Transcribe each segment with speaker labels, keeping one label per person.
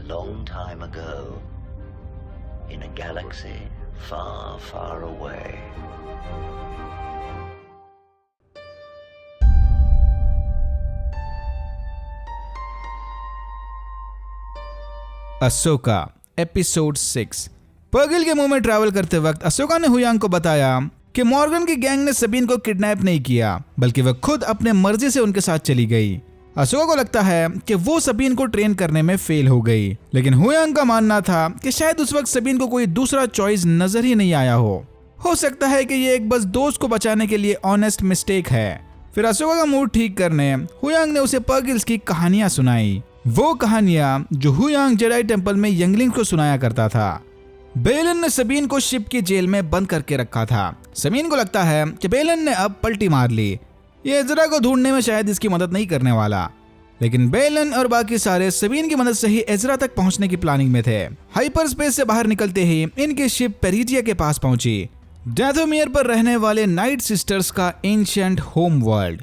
Speaker 1: long time ago, in a galaxy far, far away.
Speaker 2: Ashoka episode 6। पर्गिल के मुंह में travel करते वक्त अशोका ने हुयांग को बताया कि मॉर्गन की गैंग ने सबीन को किडनैप नहीं किया, बल्कि वह खुद अपने मर्जी से उनके साथ चली गई। अशोका को लगता है कि वो सबीन को ट्रेन करने में फेल हो गई, लेकिन हुयांग का मानना था कि शायद उस वक्त सबीन को कोई दूसरा चॉइस नजर ही नहीं आया हो सकता है कि ये एक बस दोस्त को बचाने के लिए ऑनेस्ट मिस्टेक है। फिर अशोका का मूड ठीक करने हुयांग ने उसे पर्गिल्स की कहानियां सुनाई, वो कहानियां जो हुयांग जेडाई टेंपल में यंगलिंग को सुनाया करता था। बेलन ने सबीन को शिप की जेल में बंद करके रखा था। सबीन को लगता है कि बेलन ने अब पलटी मार ली, ये एजरा को ढूंढने में शायद इसकी मदद नहीं करने वाला। लेकिन बेलन और बाकी सारे सबीन की मदद से ही एजरा तक पहुंचने की प्लानिंग में थे। हाइपर स्पेस से बाहर निकलते ही इनकी शिप पेरिजिया के पास पहुंची, डेथोमियर पर रहने वाले नाइट सिस्टर्स का एंशिएंट होम वर्ल्ड।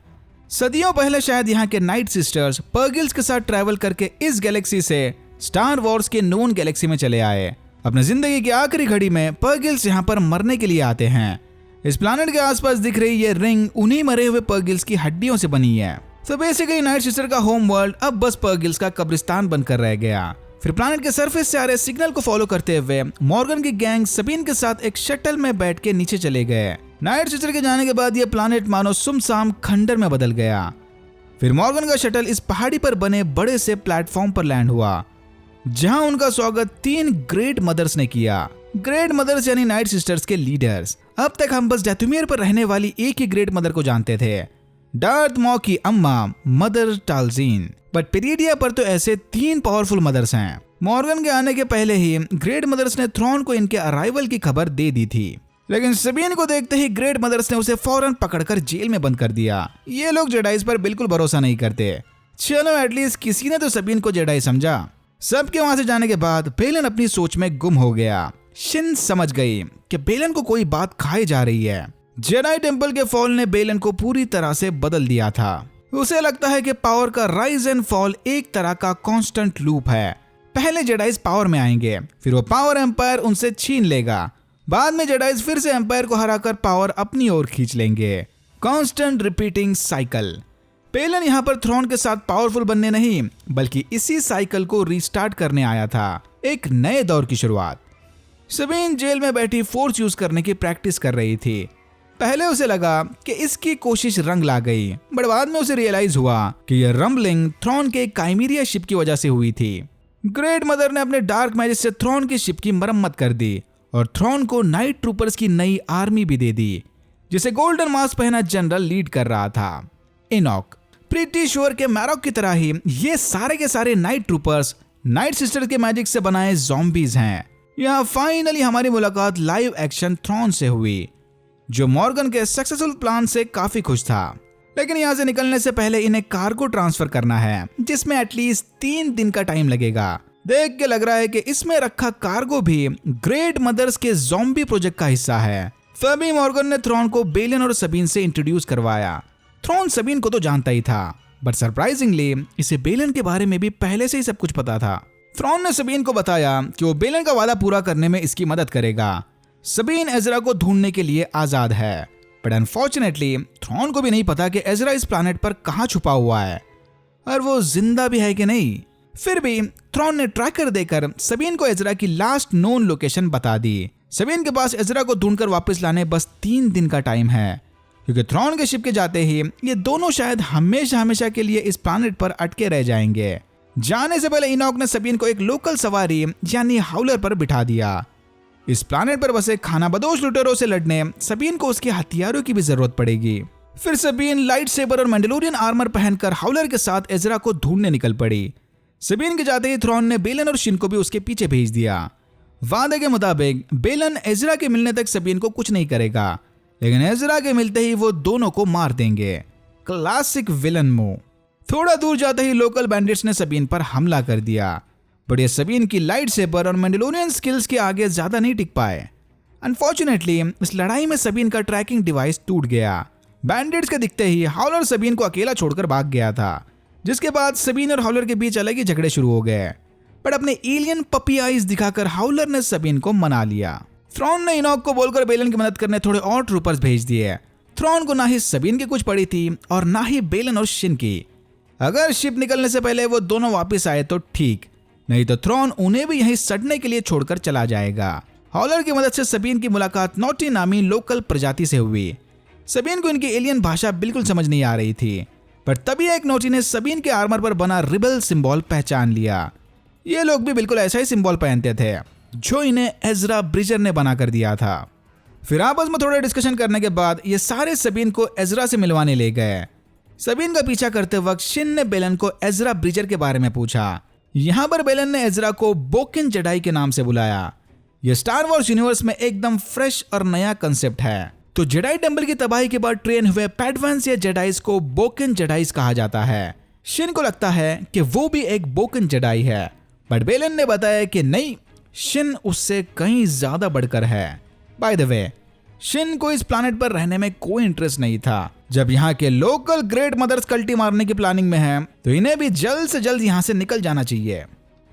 Speaker 2: सदियों पहले शायद यहाँ के नाइट सिस्टर्स पर्गिल्स के साथ ट्रैवल करके इस गैलेक्सी से स्टार वॉर्स के नोन गैलेक्सी में चले आए। अपनी जिंदगी की आखिरी घड़ी में पर्गिल्स यहाँ पर मरने के लिए आते हैं। इस प्लैनेट के आसपास दिख रही ये रिंग उन्हीं मरे हुए पर्गिल्स की हड्डियों से बनी है। तो बेसिकली नाइट सिस्टर का होम वर्ल्ड अब बस पर्गिल्स का कब्रिस्तान बनकर रह गया। फिर प्लैनेट के सरफेस से आ रहे सिग्नल को फॉलो करते हुए मॉर्गन की गैंग सबीन के साथ एक शटल में बैठ के नीचे चले गए। नाइट सिस्टर के जाने के बाद ये प्लैनेट मानो सुमसाम खंडर में बदल गया। फिर मॉर्गन का शटल इस पहाड़ी पर बने बड़े से प्लेटफॉर्म पर लैंड हुआ, जहां उनका स्वागत 3 ग्रेट मदर्स ने किया। ग्रेट मदर्स यानी नाइट सिस्टर्स के लीडर्स। अब तक हम बस डेथोमियर पर रहने वाली एक ही ग्रेट मदर को जानते थे, डार्थ मॉ की अम्मा मदर टालजीन। बट पेरिडिया पर तो ऐसे 3 पावरफुल मदर्स हैं। मॉर्गन के आने के पहले ही ग्रेट मदर्स ने थ्रोन को इनके अराइवल की खबर दे दी थी, लेकिन सबीन को देखते ही ग्रेट मदर्स ने उसे फौरन पकड़कर जेल में बंद कर दिया। ये लोग जेडाइस पर बिल्कुल भरोसा नहीं करते। चलो एटलीस्ट किसी ने तो सबीन को जेडाई समझा। सबके वहां से जाने के बाद बेलन अपनी सोच में गुम हो गया। शिन समझ गई कि बेलन को कोई बात खाई जा रही है। जेडाई टेंपल के फॉल ने बेलन को पूरी तरह से बदल दिया था। उसे लगता है कि पावर का राइज एंड फॉल एक तरह का कांस्टेंट लूप है। पहले जेडाइस पावर में आएंगे, फिर वो पावर एम्पायर उनसे छीन लेगा। बाद में जेडाइस फिर से एम्पायर को हराकर पावर अपनी ओर खींच लेंगे। Constant repeating cycle. बेलन यहाँ पर थ्रोन के साथ पावरफुल बनने नहीं, बल्कि इसी साइकिल को रीस्टार्ट करने आया था, एक नए दौर की शुरुआत। सबीन जेल में बैठी फोर्स यूज करने की प्रैक्टिस कर रही थी। पहले उसे लगा कि इसकी कोशिश रंग ला गई, बट बाद में उसे रियलाइज हुआ कि यह रंबलिंग थ्रोन के काइमेरिया शिप की वजह से हुई थी। ग्रेट मदर ने अपने डार्क मैजिक से थ्रोन की शिप की मरम्मत कर दी और थ्रोन को नाइट ट्रूपर्स की नई आर्मी भी दे दी, जिसे गोल्डन मास्क पहना जनरल लीड कर रहा था, इनॉक। प्रीटी श्योर के मैरॉक की तरह ही ये सारे के सारे नाइट ट्रूपर्स नाइट सिस्टर के मैजिक से बनाए ज़ॉम्बीज हैं। यहाँ फाइनली हमारी मुलाकात लाइव एक्शन थ्रोन से हुई, जो मॉर्गन के सक्सेसफुल प्लान से काफी खुश था। लेकिन यहाँ से निकलने से पहले इन्हें कार्गो ट्रांसफर करना है, जिसमें एटलीस्ट 3 दिन का टाइम लगेगा। देख के लग रहा है कि इसमें रखा कार्गो भी ग्रेट मदर्स के ज़ॉम्बी प्रोजेक्ट का हिस्सा है। तभी मॉर्गन ने थ्रोन को बेलन और सबीन से इंट्रोड्यूस करवाया। थ्रोन सबीन को तो जानता ही था, बट सरप्राइजिंगली इसे बेलन के बारे में भी पहले से ही सब कुछ पता था। थ्रोन ने सबीन को बताया कि वो बेलन का वादा पूरा करने में इसकी मदद करेगा। सबीन एजरा को ढूंढने के लिए आजाद है, बट अनफॉर्चुनेटली थ्रोन को भी नहीं पता कि एजरा इस प्लैनेट पर कहां छुपा हुआ है और वो जिंदा भी है कि नहीं। फिर भी थ्रोन ने ट्रैकर देकर सबीन को एजरा की लास्ट नोन लोकेशन बता दी। सबीन के पास एजरा को ढूंढकर वापस लाने बस 3 दिन का टाइम है, क्योंकि थ्रोन के शिप के जाते ही ये दोनों शायद हमेशा हमेशा के लिए इस प्लैनेट पर अटके रह जाएंगे। जाने से पहले इनॉक ने सबीन को एक लोकल सवारी यानी हाउलर पर बिठा दिया। इस प्लैनेट पर बसे खानाबदोश लुटेरों से लड़ने सबीन को उसके हथियारों की भी जरूरत पड़ेगी। फिर सबीन लाइट सेबर और मैंडलोरियन आर्मर पहनकर हाउलर के साथ एजरा को ढूंढने निकल पड़ी। सबीन के जाते ही थ्रोन ने बेलन और शिन को भी उसके पीछे भेज दिया। वादे के मुताबिक बेलन एजरा के मिलने तक सबीन को कुछ नहीं करेगा, लेकिन एजरा के मिलते ही वो दोनों को मार देंगे। Classic villain move. थोड़ा दूर जाते ही लोकल बैंडिट्स ने सबीन पर हमला कर दिया, बट ये सबीन की लाइट सेबर और मैंडलोरियन स्किल्स के आगे ज्यादा नहीं टिक पाए। अनफॉर्चुनेटली इस लड़ाई में सबीन का ट्रैकिंग डिवाइस टूट गया। बैंडिट्स के दिखते ही हाउलर सबीन को अकेला छोड़कर भाग गया था, जिसके बाद सबीन और हाउलर के बीच अलग ही झगड़े शुरू हो गए। पर अपने एलियन पपी आइज दिखाकर हाउलर ने सबीन को मना लिया। थ्रॉन ने इनॉक को बोलकर बेलन की मदद करने थोड़े और ट्रूपर्स भेज दिए। थ्रॉन को ना ही सबीन की कुछ पड़ी थी और ना ही बेलन और शिन की। अगर शिप निकलने से पहले वो दोनों वापस आए तो ठीक, नहीं तो थ्रॉन उन्हें भी यहीं सड़ने के लिए छोड़कर चला जाएगा। हाउलर की मदद से सबीन की मुलाकात नॉटी नामी लोकल प्रजाति से हुई। सबीन को इनकी एलियन भाषा बिल्कुल समझ नहीं आ रही थी, पर तभी एक नोटी ने सबीन के आर्मर पर बना रिबल सिंबल पहचान लिया। ये लोग भी बिल्कुल ऐसा ही सिंबल पहनते थे जो इन्हें एजरा ब्रिजर ने बना कर दिया था। फिर आपस में थोड़ा डिस्कशन करने के बाद ये सारे सबीन को एजरा से मिलवाने ले गए। सबीन का पीछा करते वक्त शिन ने बेलन को एजरा ब्रिजर के बारे में पूछा। यहाँ पर बेलन ने एजरा को बोकिन जेडाई के नाम से बुलाया। यह स्टार वॉर्स यूनिवर्स में एकदम फ्रेश और नया कंसेप्ट है। तो जेडाई टेंपल की तबाही के बाद ट्रेन हुए पैडवान्स या जेडाइस को बोकिन जेडाइस कहा जाता है। शिन को लगता है कि वो भी एक बोकिन जेडाई है, बट बेलन ने बताया कि नहीं, शिन उससे कहीं ज्यादा बढ़कर है। बाय द वे, शिन को इस प्लैनेट पर रहने में कोई इंटरेस्ट नहीं था। जब यहाँ के लोकल ग्रेट मदर्स कल्टी मारने की प्लानिंग में है तो इन्हें भी जल्द से जल्द यहाँ से निकल जाना चाहिए।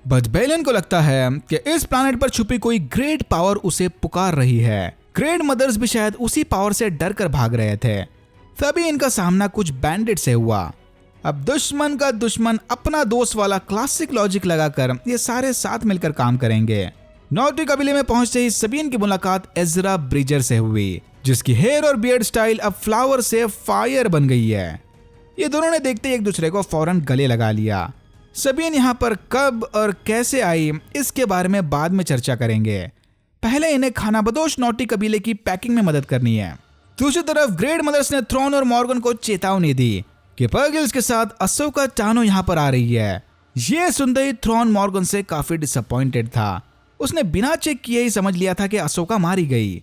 Speaker 2: बट बेलन को लगता है कि इस प्लैनेट पर छुपी कोई ग्रेट पावर उसे पुकार रही है। ग्रेट मदर्स भी शायद उसी पावर से डर कर भाग रहे थे। तभी इनका सामना कुछ बैंडिट से हुआ। अब दुश्मन का दुश्मन अपना दोस्त वाला क्लासिक लॉजिक लगाकर ये सारे साथ मिलकर काम करेंगे। नॉटी कबीले में पहुंचते ही सबीन की मुलाकात एजरा ब्रिजर से हुई, जिसकी हेयर और बियर्ड स्टाइल अब फ्लावर से फायर बन गई है। ये दोनों ने देखते ही एक दूसरे को फौरन गले लगा लिया। सबीन यहाँ पर कब और कैसे आई इसके बारे में बाद में चर्चा करेंगे। पहले इन्हें खानाबदोश नॉटी कबीले की पैकिंग में मदद करनी है। दूसरी तरफ ग्रेट मदर्स ने थ्रॉन और मॉर्गन को चेतावनी दी कि पर्गिल्स के साथ अशोका टानो यहाँ पर आ रही है। ये सुनते ही थ्रॉन मॉर्गन से काफी डिसअपॉइंटेड था। उसने बिना चेक किए ही समझ लिया था कि अशोका मारी गई।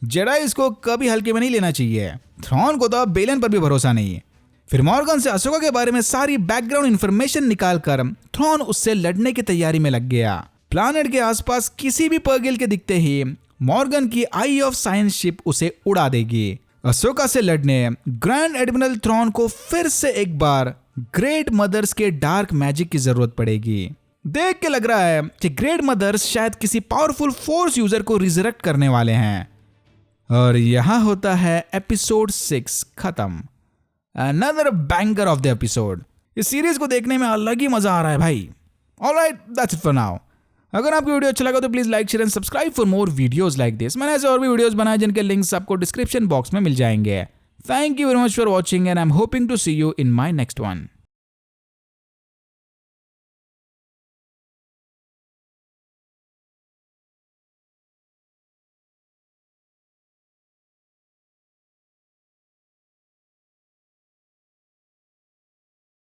Speaker 2: जेडाइस को कभी हल्के में नहीं लेना चाहिए। थ्रॉन को तो अब बेलन पर भी भरोसा नहीं। फिर मॉर्गन से अशोका के बारे में सारी बैकग्राउंड इंफॉर्मेशन निकालकर थ्रॉन उससे लड़ने की तैयारी में लग गया। प्लैनेट के आसपास किसी भी पर्गिल के दिखते ही मॉर्गन की आई ऑफ साइंस शिप उसे उड़ा देगी। अशोका से लड़ने ग्रैंड एडमिरल थ्रॉन को फिर से एक बार ग्रेट मदर्स के डार्क मैजिक की जरूरत पड़ेगी। देख के लग रहा है कि ग्रेट मदर्स शायद किसी पावरफुल फोर्स यूजर को रिजरेक्ट करने वाले हैं। और यहां होता है एपिसोड 6 खत्म। Another banger of the episode. इस सीरीज को देखने में अलग ही मजा आ रहा है भाई। Alright, that's it for now. अगर आपको वीडियो अच्छा लगा तो please like, share and subscribe for more videos like this. मैंने ऐसे और भी वीडियोस बनाए जिनके लिंक्स आपको डिस्क्रिप्शन बॉक्स में मिल जाएंगे। Thank you very much for watching and I am hoping to see you in my next one.